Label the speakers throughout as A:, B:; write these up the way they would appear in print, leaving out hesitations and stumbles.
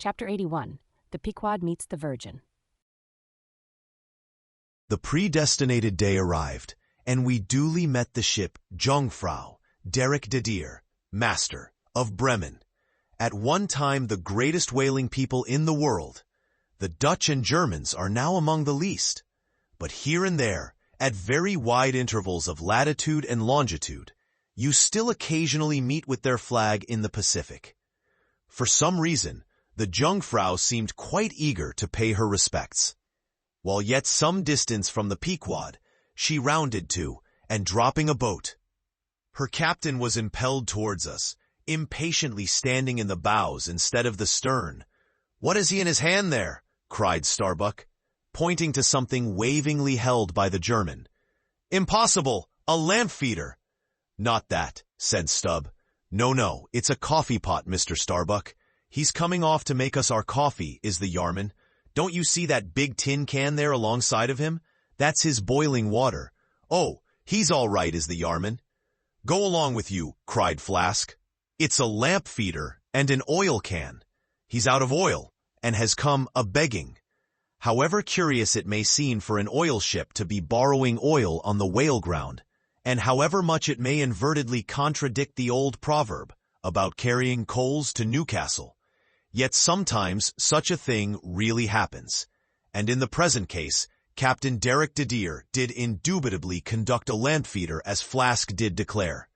A: Chapter 81. The Pequod Meets the Virgin.
B: The predestinated day arrived, and we duly met the ship Jungfrau, Derek de Deer, master, of Bremen, at one time the greatest whaling people in the world. The Dutch and Germans are now among the least, but here and there, at very wide intervals of latitude and longitude, you still occasionally meet with their flag in the Pacific. For some reason, the Jungfrau seemed quite eager to pay her respects. While yet some distance from the Pequod, she rounded to, and dropping a boat. Her captain was impelled towards us, impatiently standing in the bows instead of the stern. "What is he in his hand there?" cried Starbuck, pointing to something wavingly held by the German. "Impossible! A lamp feeder!" "Not that," said Stubb. No, it's a coffee pot, Mr. Starbuck. He's coming off to make us our coffee, is the yarman. Don't you see that big tin can there alongside of him? That's his boiling water. Oh, he's all right, is the yarman. "Go along with you," cried Flask. "It's a lamp feeder and an oil can. He's out of oil, and has come a-begging." However curious it may seem for an oil ship to be borrowing oil on the whale ground, and however much it may inadvertently contradict the old proverb about carrying coals to Newcastle, yet sometimes such a thing really happens, and in the present case, Captain Derek de Deer did indubitably conduct a lamp feeder as Flask did declare.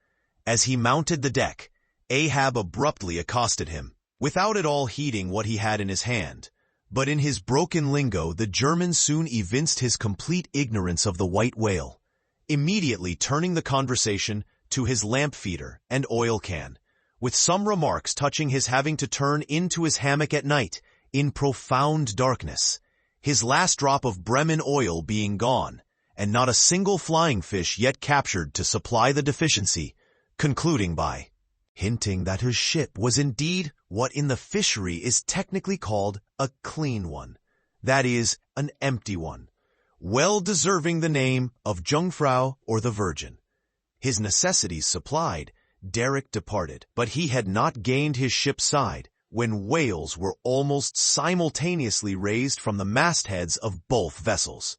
B: As he mounted the deck, Ahab abruptly accosted him, without at all heeding what he had in his hand, but in his broken lingo the German soon evinced his complete ignorance of the white whale, immediately turning the conversation to his lamp feeder and oil can, with some remarks touching his having to turn into his hammock at night, in profound darkness, his last drop of Bremen oil being gone, and not a single flying fish yet captured to supply the deficiency, concluding by hinting that his ship was indeed what in the fishery is technically called a clean one, that is, an empty one, well deserving the name of Jungfrau or the Virgin. His necessities supplied, Derek departed, but he had not gained his ship's side when whales were almost simultaneously raised from the mastheads of both vessels.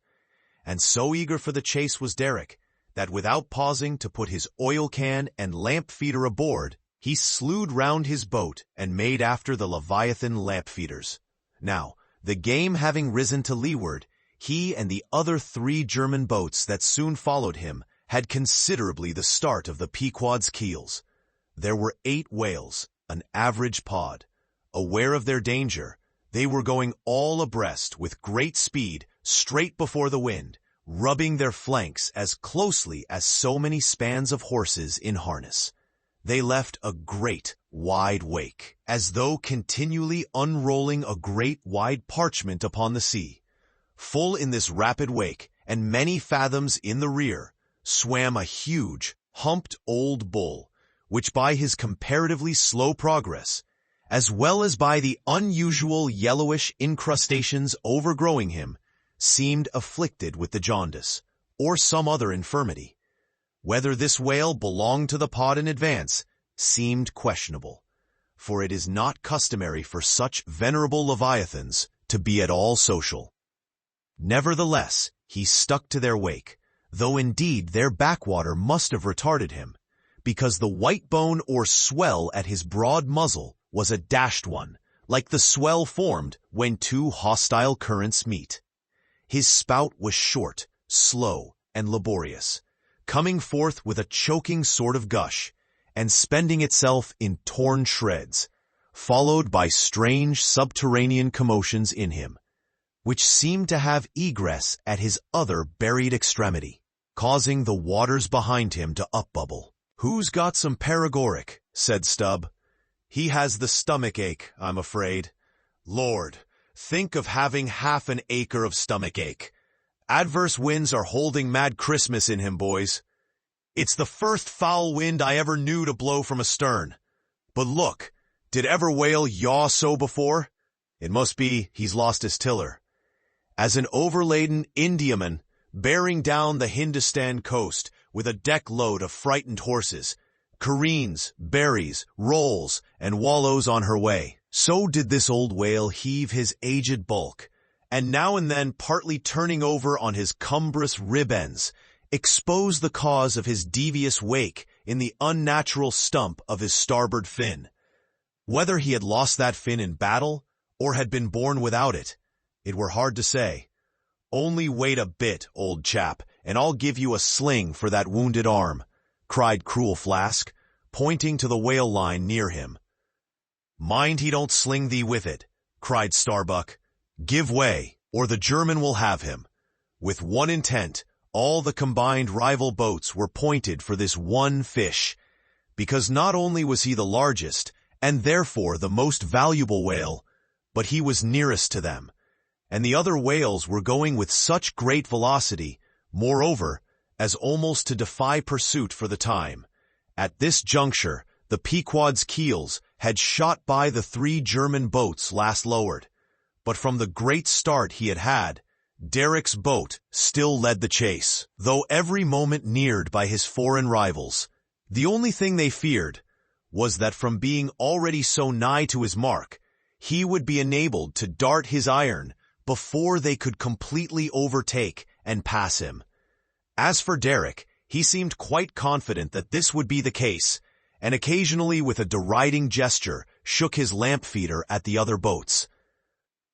B: And so eager for the chase was Derek, that without pausing to put his oil can and lamp feeder aboard, he slewed round his boat and made after the Leviathan lamp feeders. Now, the game having risen to leeward, he and the other 3 German boats that soon followed him had considerably the start of the Pequod's keels. There were 8 whales, an average pod. Aware of their danger, they were going all abreast with great speed straight before the wind, rubbing their flanks as closely as so many spans of horses in harness. They left a great, wide wake, as though continually unrolling a great, wide parchment upon the sea. Full in this rapid wake, and many fathoms in the rear, swam a huge, humped old bull, which by his comparatively slow progress, as well as by the unusual yellowish incrustations overgrowing him, seemed afflicted with the jaundice, or some other infirmity. Whether this whale belonged to the pod in advance seemed questionable, for it is not customary for such venerable leviathans to be at all social. Nevertheless, he stuck to their wake, though indeed their backwater must have retarded him, because the white bone or swell at his broad muzzle was a dashed one, like the swell formed when 2 hostile currents meet. His spout was short, slow, and laborious, coming forth with a choking sort of gush, and spending itself in torn shreds, followed by strange subterranean commotions in him, which seemed to have egress at his other buried extremity, causing the waters behind him to upbubble. "Who's got some paregoric?" said Stubb. "He has the stomach ache, I'm afraid. Lord, think of having half an acre of stomach ache. Adverse winds are holding mad Christmas in him, boys. It's the first foul wind I ever knew to blow from astern. But look, did ever whale yaw so before? It must be he's lost his tiller. As an overladen Indiaman, bearing down the Hindustan coast with a deck load of frightened horses, careens, berries, rolls, and wallows on her way. So did this old whale heave his aged bulk, and now and then partly turning over on his cumbrous rib ends, expose the cause of his devious wake in the unnatural stump of his starboard fin. Whether he had lost that fin in battle, or had been born without it, it were hard to say. "Only wait a bit, old chap, and I'll give you a sling for that wounded arm," cried cruel Flask, pointing to the whale line near him. "Mind he don't sling thee with it," cried Starbuck. "Give way, or the German will have him." With one intent, all the combined rival boats were pointed for this one fish, because not only was he the largest, and therefore the most valuable whale, but he was nearest to them, and the other whales were going with such great velocity, moreover, as almost to defy pursuit for the time. At this juncture, the Pequod's keels had shot by the 3 German boats last lowered, but from the great start he had had, Derek's boat still led the chase, though every moment neared by his foreign rivals. The only thing they feared was that from being already so nigh to his mark, he would be enabled to dart his iron before they could completely overtake and pass him. As for Derek, he seemed quite confident that this would be the case, and occasionally with a deriding gesture shook his lamp feeder at the other boats.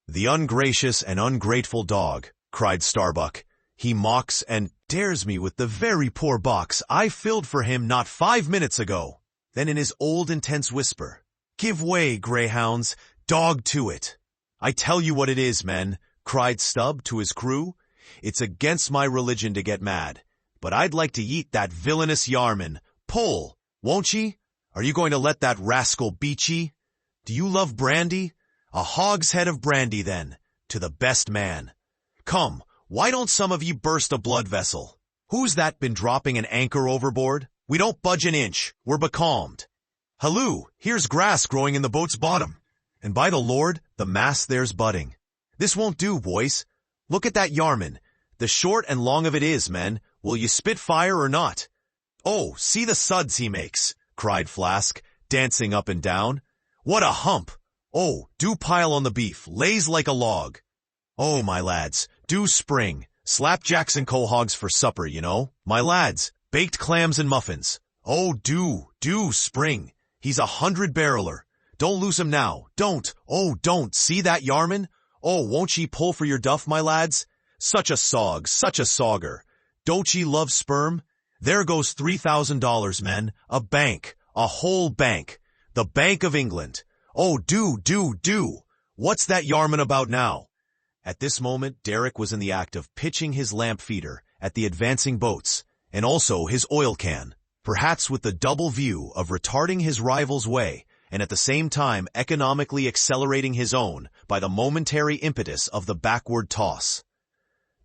B: "The ungracious and ungrateful dog," cried Starbuck. "He mocks and dares me with the very poor box I filled for him not 5 minutes ago." Then in his old intense whisper, "Give way, greyhounds, dog to it." "I tell you what it is, men," cried Stubb to his crew. "It's against my religion to get mad, but I'd like to eat that villainous Yarman. Pull, won't ye? Are you going to let that rascal beat ye? Do you love brandy? A hogshead of brandy, then, to the best man. Come, why don't some of ye burst a blood vessel? Who's that been dropping an anchor overboard? We don't budge an inch, we're becalmed. Halloo, here's grass growing in the boat's bottom, and by the Lord, the mast there's budding. This won't do, boys. Look at that Yarman. The short and long of it is, men, will you spit fire or not? Oh, see the suds he makes," cried Flask, dancing up and down. "What a hump! Oh, do pile on the beef, lays like a log. Oh, my lads, do spring. Slapjacks and cohogs for supper, you know. My lads, baked clams and muffins. Oh, do spring. He's 100-barreler. Don't lose him now. Don't. Oh, don't. See that Yarman? Oh, won't ye pull for your duff, my lads? Such a sog, such a sogger. Don't ye love sperm? There goes $3,000, men. A bank. A whole bank. The Bank of England. Oh, do. What's that Yarman about now?" At this moment, Derek was in the act of pitching his lamp feeder at the advancing boats, and also his oil can, perhaps with the double view of retarding his rival's way, and at the same time economically accelerating his own by the momentary impetus of the backward toss.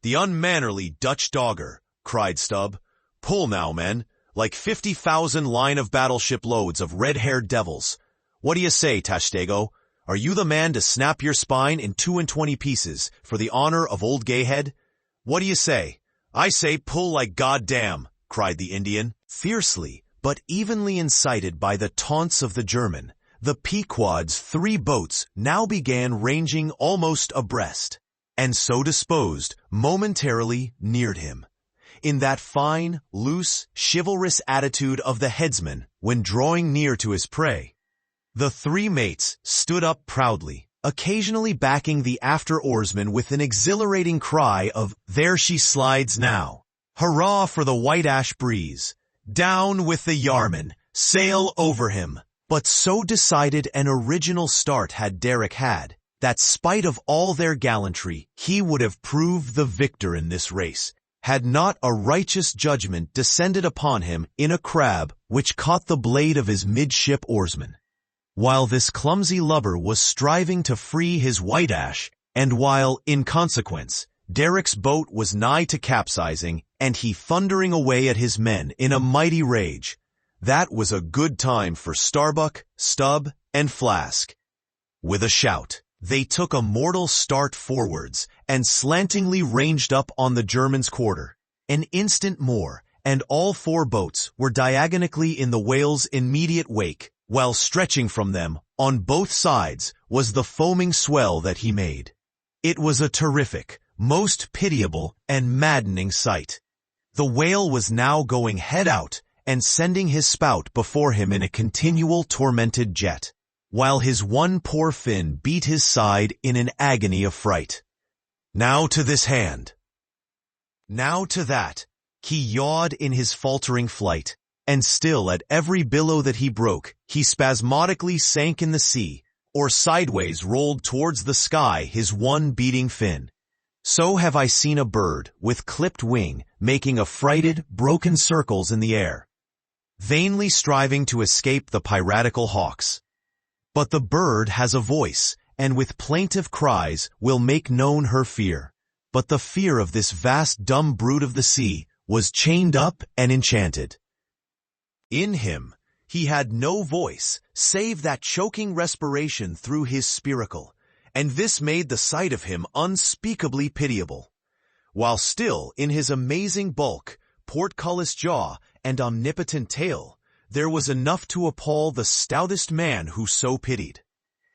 B: "The unmannerly Dutch dogger," cried Stubb. "Pull now, men, like 50,000 line of battleship loads of red-haired devils. What do you say, Tashtego? Are you the man to snap your spine in 22 pieces for the honor of old Gayhead? What do you say?" "I say pull like goddamn," cried the Indian. Fiercely, but evenly incited by the taunts of the German, the Pequod's 3 boats now began ranging almost abreast, and so disposed, momentarily neared him, in that fine, loose, chivalrous attitude of the headsman when drawing near to his prey. The 3 mates stood up proudly, occasionally backing the after-oarsman with an exhilarating cry of, "There she slides now! Hurrah for the white ash breeze! Down with the Yarman! Sail over him!" But so decided an original start had Derek had, that spite of all their gallantry, he would have proved the victor in this race, had not a righteous judgment descended upon him in a crab which caught the blade of his midship oarsman. While this clumsy lubber was striving to free his white ash, and while, in consequence, Derek's boat was nigh to capsizing, and he thundering away at his men in a mighty rage, that was a good time for Starbuck, Stubb, and Flask. With a shout, they took a mortal start forwards, and slantingly ranged up on the German's quarter. An instant more, and all 4 boats were diagonally in the whale's immediate wake, while stretching from them, on both sides, was the foaming swell that he made. It was a terrific, most pitiable, and maddening sight. The whale was now going head out and sending his spout before him in a continual tormented jet, while his one poor fin beat his side in an agony of fright. Now to this hand, now to that, he yawed in his faltering flight, and still at every billow that he broke, he spasmodically sank in the sea, or sideways rolled towards the sky his one beating fin. So have I seen a bird, with clipped wing, making affrighted, broken circles in the air, vainly striving to escape the piratical hawks. But the bird has a voice, and with plaintive cries will make known her fear. But the fear of this vast dumb brute of the sea was chained up and enchanted. In him, he had no voice, save that choking respiration through his spiracle, and this made the sight of him unspeakably pitiable. While still in his amazing bulk, portcullis jaw, and omnipotent tail, there was enough to appall the stoutest man who so pitied.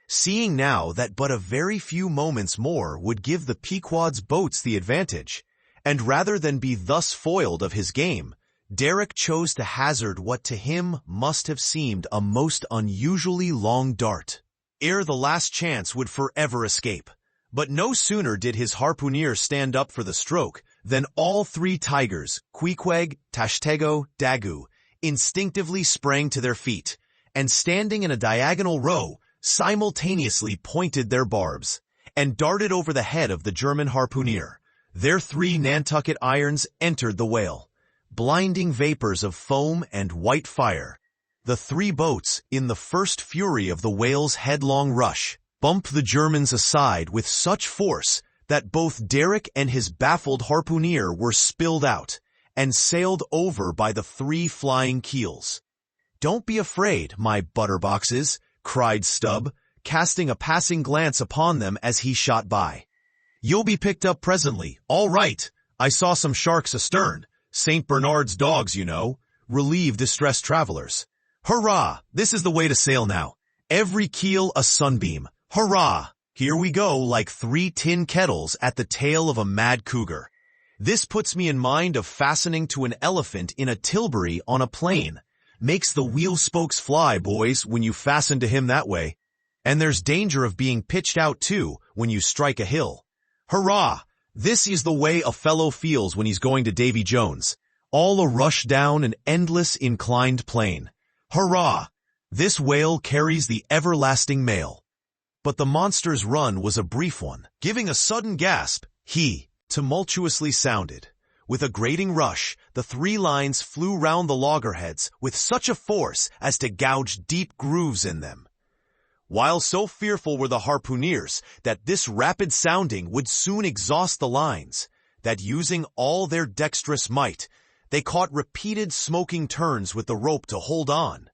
B: Seeing now that but a very few moments more would give the Pequod's boats the advantage, and rather than be thus foiled of his game, Derrick chose to hazard what to him must have seemed a most unusually long dart, ere the last chance would forever escape. But no sooner did his harpooner stand up for the stroke than all three tigers, Queequeg, Tashtego, Daggoo, instinctively sprang to their feet, and standing in a diagonal row, simultaneously pointed their barbs, and darted over the head of the German harpooner. Their three Nantucket irons entered the whale, blinding vapors of foam and white fire. The three boats, in the first fury of the whale's headlong rush, bumped the Germans aside with such force that both Derrick and his baffled harpooner were spilled out and sailed over by the three flying keels. "Don't be afraid, my butterboxes," cried Stubb, casting a passing glance upon them as he shot by. "You'll be picked up presently. All right. I saw some sharks astern. St. Bernard's dogs, you know, relieve distressed travelers. Hurrah! This is the way to sail now. Every keel a sunbeam. Hurrah! Here we go like three tin kettles at the tail of a mad cougar. This puts me in mind of fastening to an elephant in a tilbury on a plain. Makes the wheel spokes fly, boys, when you fasten to him that way. And there's danger of being pitched out, too, when you strike a hill. Hurrah! This is the way a fellow feels when he's going to Davy Jones. All a rush down an endless inclined plane. Hurrah! This whale carries the everlasting mail." But the monster's run was a brief one. Giving a sudden gasp, he tumultuously sounded. With a grating rush, the three lines flew round the loggerheads with such a force as to gouge deep grooves in them. While so fearful were the harpooneers that this rapid sounding would soon exhaust the lines, that using all their dexterous might, they caught repeated smoking turns with the rope to hold on,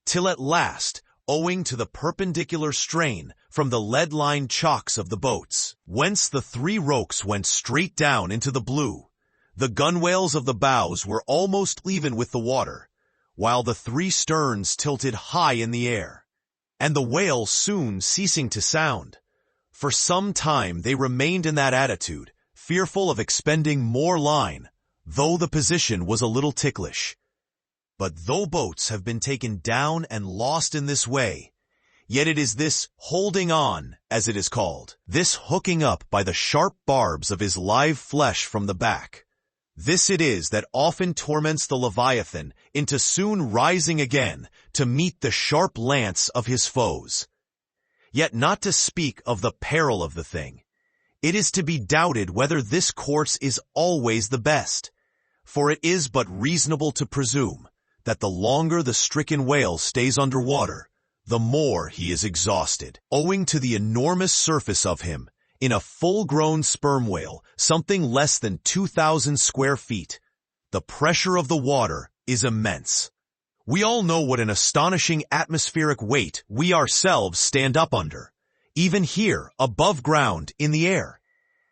B: till at last, owing to the perpendicular strain from the lead-lined chocks of the boats, whence the three ropes went straight down into the blue, the gunwales of the bows were almost even with the water, while the three sterns tilted high in the air, and the whale soon ceasing to sound. For some time they remained in that attitude, fearful of expending more line, though the position was a little ticklish. But though boats have been taken down and lost in this way, yet it is this holding on, as it is called, this hooking up by the sharp barbs of his live flesh from the back, this it is that often torments the Leviathan into soon rising again to meet the sharp lance of his foes. Yet not to speak of the peril of the thing, it is to be doubted whether this course is always the best, for it is but reasonable to presume that the longer the stricken whale stays under water, the more he is exhausted, owing to the enormous surface of him. In a full-grown sperm whale, something less than 2,000 square feet, the pressure of the water is immense. We all know what an astonishing atmospheric weight we ourselves stand up under, even here, above ground, in the air.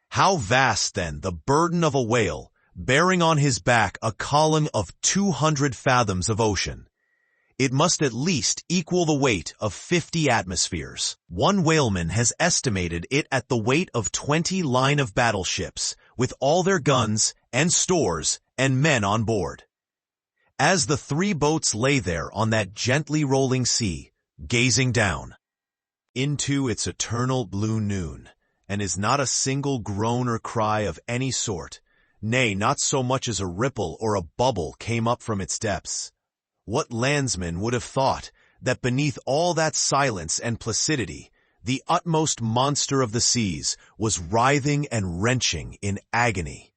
B: How vast, then, the burden of a whale, bearing on his back a column of 200 fathoms of ocean. It must at least equal the weight of 50 atmospheres. One whaleman has estimated it at the weight of 20 line of battleships, with all their guns and stores and men on board. As the 3 boats lay there on that gently rolling sea, gazing down into its eternal blue noon, and is not a single groan or cry of any sort, nay, not so much as a ripple or a bubble came up from its depths. What landsman would have thought that beneath all that silence and placidity, the utmost monster of the seas was writhing and wrenching in agony?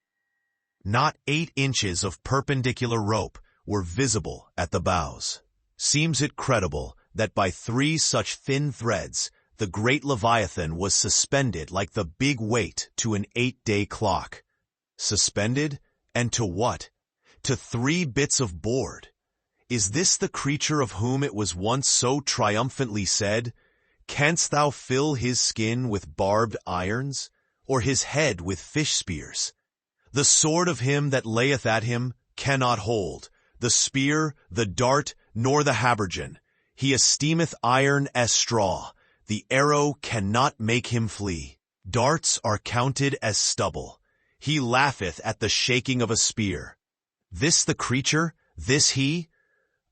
B: Not 8 inches of perpendicular rope were visible at the bows. Seems it credible that by 3 such thin threads, the great Leviathan was suspended like the big weight to an 8-day clock. Suspended? And to what? To 3 bits of board. Is this the creature of whom it was once so triumphantly said, "Canst thou fill his skin with barbed irons, or his head with fish spears? The sword of him that layeth at him cannot hold, the spear, the dart, nor the habergeon. He esteemeth iron as straw, the arrow cannot make him flee. Darts are counted as stubble. He laugheth at the shaking of a spear." This the creature? This he?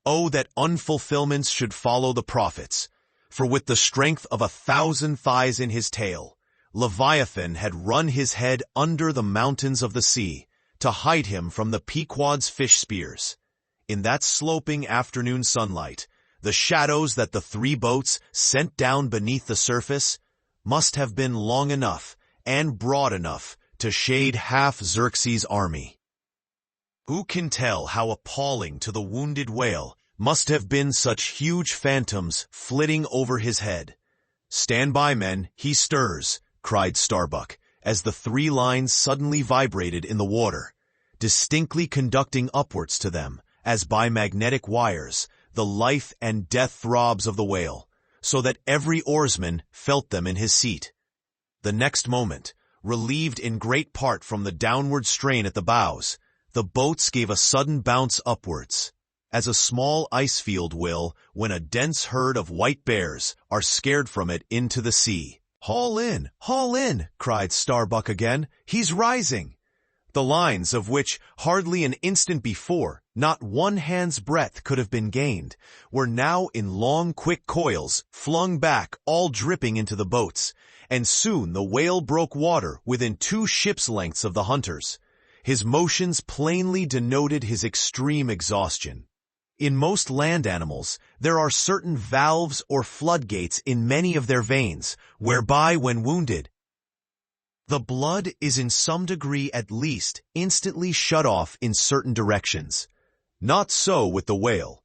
B: Oh, that unfulfillments should follow the prophets, for with the strength of 1,000 thighs in his tail, Leviathan had run his head under the mountains of the sea, to hide him from the Pequod's fish spears. In that sloping afternoon sunlight, the shadows that the 3 boats sent down beneath the surface must have been long enough and broad enough to shade half Xerxes' army. Who can tell how appalling to the wounded whale must have been such huge phantoms flitting over his head? "Stand by, men, he stirs," cried Starbuck, as the 3 lines suddenly vibrated in the water, distinctly conducting upwards to them, as by magnetic wires, the life and death throbs of the whale, so that every oarsman felt them in his seat. The next moment, relieved in great part from the downward strain at the bows, the boats gave a sudden bounce upwards, as a small ice field will when a dense herd of white bears are scared from it into the sea. Haul in, cried Starbuck again. "He's rising." The lines of which, hardly an instant before, not 1 hand's breadth could have been gained, were now in long, quick coils, flung back, all dripping into the boats, and soon the whale broke water within 2 ships' lengths of the hunters. His motions plainly denoted his extreme exhaustion. In most land animals, there are certain valves or floodgates in many of their veins, whereby, when wounded, the blood is in some degree at least instantly shut off in certain directions. Not so with the whale,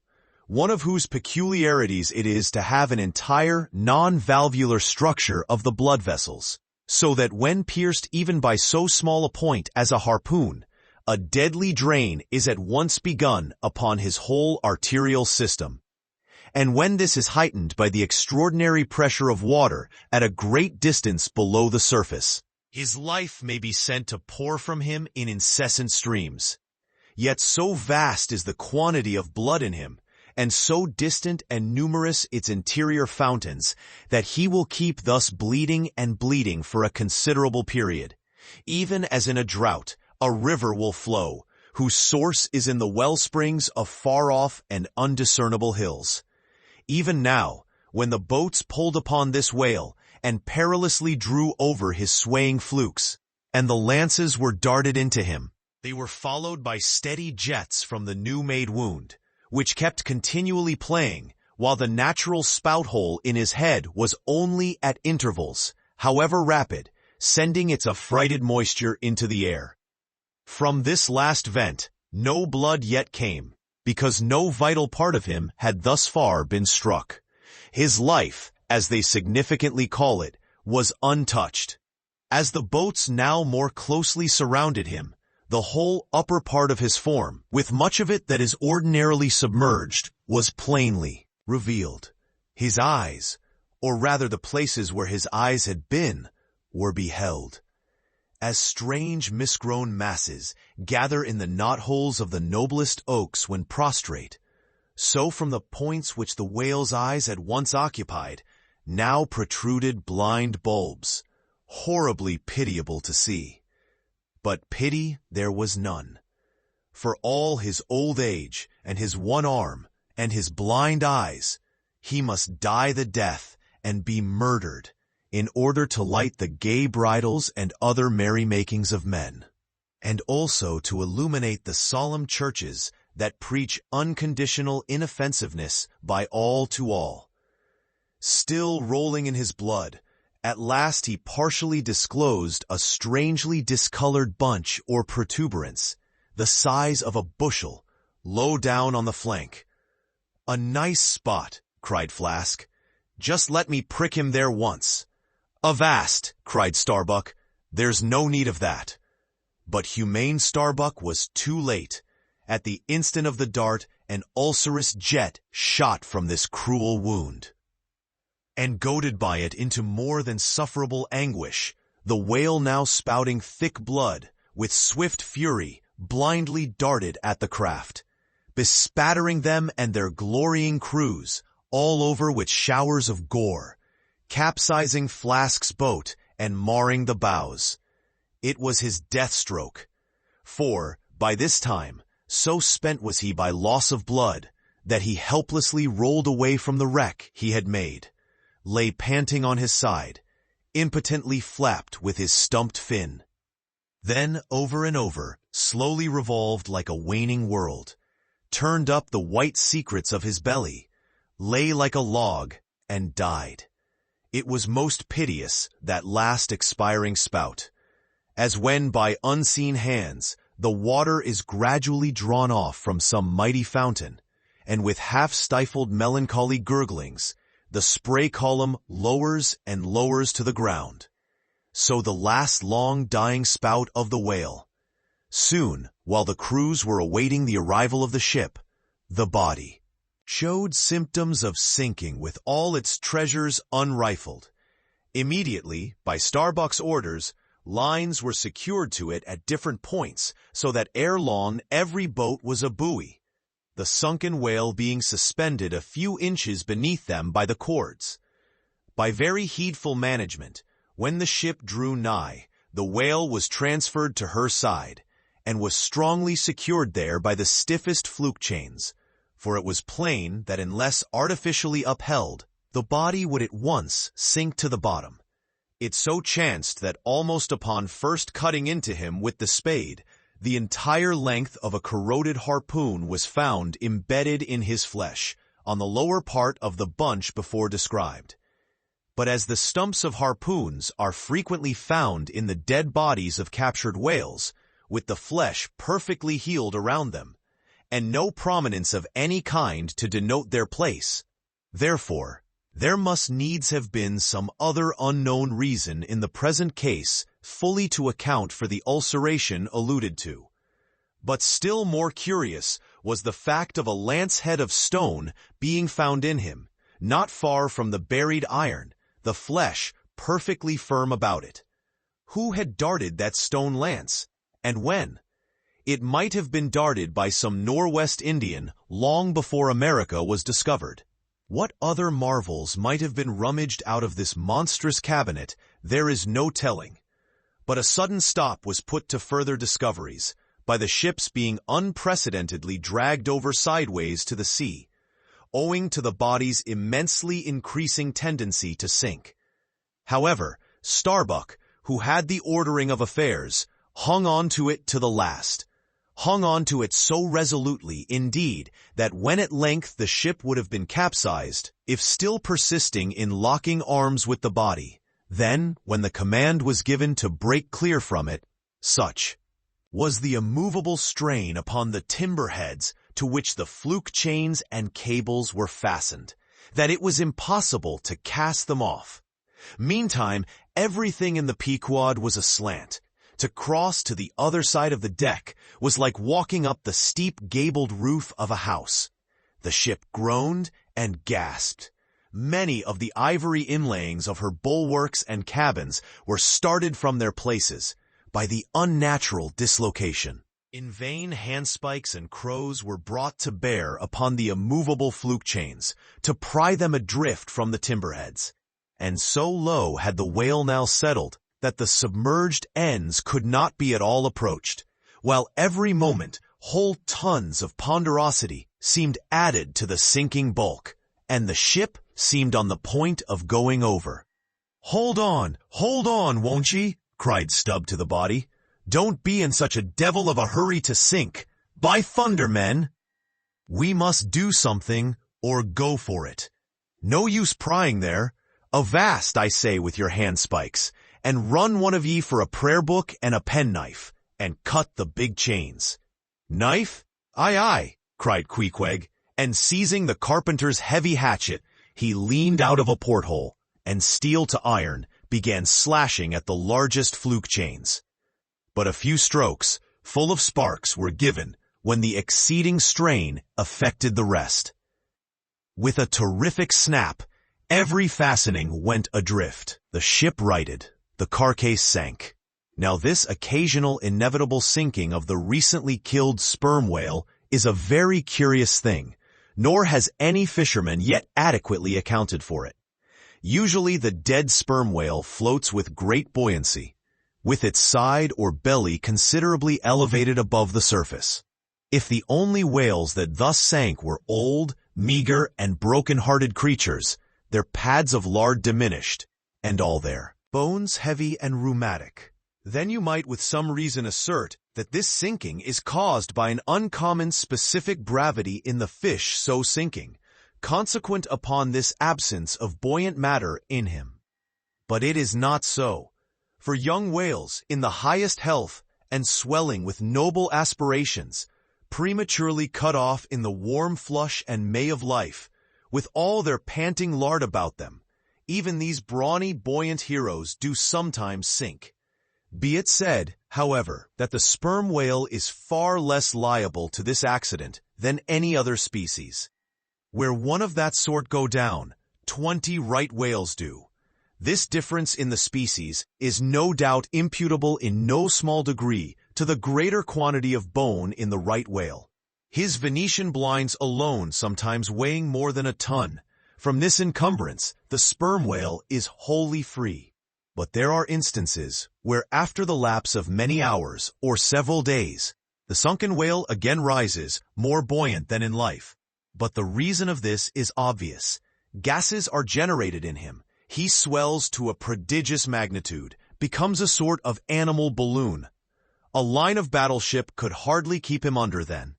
B: one of whose peculiarities it is to have an entire non-valvular structure of the blood vessels, so that when pierced even by so small a point as a harpoon, a deadly drain is at once begun upon his whole arterial system. And when this is heightened by the extraordinary pressure of water at a great distance below the surface, his life may be sent to pour from him in incessant streams. Yet so vast is the quantity of blood in him, and so distant and numerous its interior fountains, that he will keep thus bleeding and bleeding for a considerable period. Even as in a drought, a river will flow, whose source is in the wellsprings of far-off and undiscernible hills. Even now, when the boats pulled upon this whale, and perilously drew over his swaying flukes, and the lances were darted into him, they were followed by steady jets from the new-made wound, which kept continually playing, while the natural spout-hole in his head was only at intervals, however rapid, sending its affrighted moisture into the air. From this last vent, no blood yet came, because no vital part of him had thus far been struck. His life, as they significantly call it, was untouched. As the boats now more closely surrounded him, the whole upper part of his form, with much of it that is ordinarily submerged, was plainly revealed. His eyes, or rather the places where his eyes had been, were beheld. As strange misgrown masses gather in the knotholes of the noblest oaks when prostrate, So from the points which the whale's eyes had once occupied, now protruded blind bulbs, horribly pitiable to see. But pity there was none. For all his old age, and his one arm, and his blind eyes, he must die the death and be murdered, in order to light the gay bridals and other merrymakings of men, and also to illuminate the solemn churches that preach unconditional inoffensiveness by all to all. Still rolling in his blood, at last he partially disclosed a strangely discolored bunch or protuberance, the size of a bushel, low down on the flank. "A nice spot," cried Flask. "Just let me prick him there once." "Avast!" cried Starbuck. "There's no need of that." But humane Starbuck was too late. At the instant of the dart, an ulcerous jet shot from this cruel wound. And goaded by it into more than sufferable anguish, the whale, now spouting thick blood, with swift fury, blindly darted at the craft, bespattering them and their glorying crews all over with showers of gore, capsizing Flask's boat and marring the bows. It was his death stroke, for, by this time, so spent was he by loss of blood, that he helplessly rolled away from the wreck he had made, lay panting on his side, impotently flapped with his stumped fin. Then, over and over, slowly revolved like a waning world, turned up the white secrets of his belly, lay like a log, and died. It was most piteous, that last expiring spout, as when by unseen hands the water is gradually drawn off from some mighty fountain, and with half-stifled melancholy gurglings, the spray column lowers and lowers to the ground. So the last long dying spout of the whale. Soon, while the crews were awaiting the arrival of the ship, the body showed symptoms of sinking with all its treasures unrifled. Immediately, by Starbuck's orders, lines were secured to it at different points, so that ere long every boat was a buoy, the sunken whale being suspended a few inches beneath them by the cords. By very heedful management, when the ship drew nigh, the whale was transferred to her side, and was strongly secured there by the stiffest fluke chains, for it was plain that unless artificially upheld, the body would at once sink to the bottom. It so chanced that almost upon first cutting into him with the spade, the entire length of a corroded harpoon was found embedded in his flesh, on the lower part of the bunch before described. But as the stumps of harpoons are frequently found in the dead bodies of captured whales, with the flesh perfectly healed around them, and no prominence of any kind to denote their place, therefore, there must needs have been some other unknown reason in the present case fully to account for the ulceration alluded to. But still more curious was the fact of a lance head of stone being found in him, not far from the buried iron, the flesh perfectly firm about it. Who had darted that stone lance, and when? It might have been darted by some Norwest Indian long before America was discovered. What other marvels might have been rummaged out of this monstrous cabinet, there is no telling. But a sudden stop was put to further discoveries, by the ships being unprecedentedly dragged over sideways to the sea, owing to the body's immensely increasing tendency to sink. However, Starbuck, who had the ordering of affairs, hung on to it to the last, hung on to it so resolutely, indeed, that when at length the ship would have been capsized, if still persisting in locking arms with the body, then, when the command was given to break clear from it, such was the immovable strain upon the timber heads to which the fluke chains and cables were fastened, that it was impossible to cast them off. Meantime, everything in the Pequod was aslant. To cross to the other side of the deck was like walking up the steep gabled roof of a house. The ship groaned and gasped. Many of the ivory inlayings of her bulwarks and cabins were started from their places by the unnatural dislocation. In vain handspikes and crows were brought to bear upon the immovable fluke chains to pry them adrift from the timberheads, and so low had the whale now settled that the submerged ends could not be at all approached, while every moment whole tons of ponderosity seemed added to the sinking bulk, and the ship seemed on the point of going over. hold on, won't ye?" cried Stubb to the body. "Don't be in such a devil of a hurry to sink. By thunder, men! We must do something, or go for it. No use prying there. Avast, I say, with your handspikes, and run one of ye for a prayer book and a penknife, and cut the big chains." "Knife? Aye, aye," cried Queequeg, and seizing the carpenter's heavy hatchet, he leaned out of a porthole, and steel to iron, began slashing at the largest fluke chains. But a few strokes, full of sparks, were given when the exceeding strain affected the rest. With a terrific snap, every fastening went adrift. The ship righted, the carcase sank. Now this occasional inevitable sinking of the recently killed sperm whale is a very curious thing, nor has any fisherman yet adequately accounted for it. Usually the dead sperm whale floats with great buoyancy, with its side or belly considerably elevated above the surface. If the only whales that thus sank were old, meager, and broken-hearted creatures, their pads of lard diminished, and all their bones heavy and rheumatic, then you might with some reason assert that this sinking is caused by an uncommon specific gravity in the fish so sinking, consequent upon this absence of buoyant matter in him. But it is not so, for young whales in the highest health and swelling with noble aspirations, prematurely cut off in the warm flush and May of life, with all their panting lard about them, even these brawny, buoyant heroes do sometimes sink. Be it said, however, that the sperm whale is far less liable to this accident than any other species. Where one of that sort go down, 20 right whales do. This difference in the species is no doubt imputable in no small degree to the greater quantity of bone in the right whale, his Venetian blinds alone sometimes weighing more than a ton. From this encumbrance, the sperm whale is wholly free. But there are instances where after the lapse of many hours or several days, the sunken whale again rises, more buoyant than in life. But the reason of this is obvious. Gases are generated in him. He swells to a prodigious magnitude, becomes a sort of animal balloon. A line of battleship could hardly keep him under then.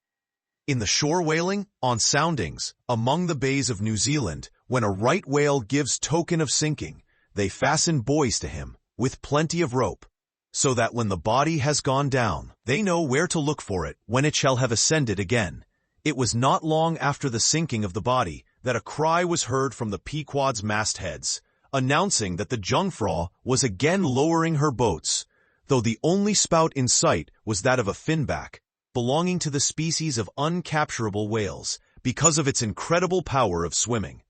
B: In the shore whaling, on soundings, among the bays of New Zealand, when a right whale gives token of sinking, they fasten buoys to him, with plenty of rope, so that when the body has gone down, they know where to look for it when it shall have ascended again. It was not long after the sinking of the body that a cry was heard from the Pequod's mastheads, announcing that the Jungfrau was again lowering her boats, though the only spout in sight was that of a finback, belonging to the species of uncapturable whales, because of its incredible power of swimming.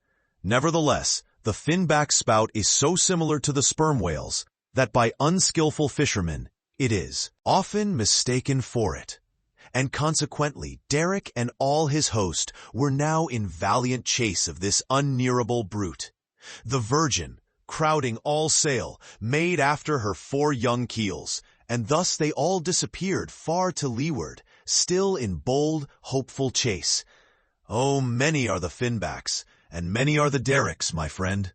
B: Nevertheless, the finback spout is so similar to the sperm whale's that by unskillful fishermen it is often mistaken for it. And consequently Derrick and all his host were now in valiant chase of this unnearable brute. The Virgin, crowding all sail, made after her 4 young keels, and thus they all disappeared far to leeward, still in bold, hopeful chase. Oh, many are the finbacks, and many are the derricks, my friend.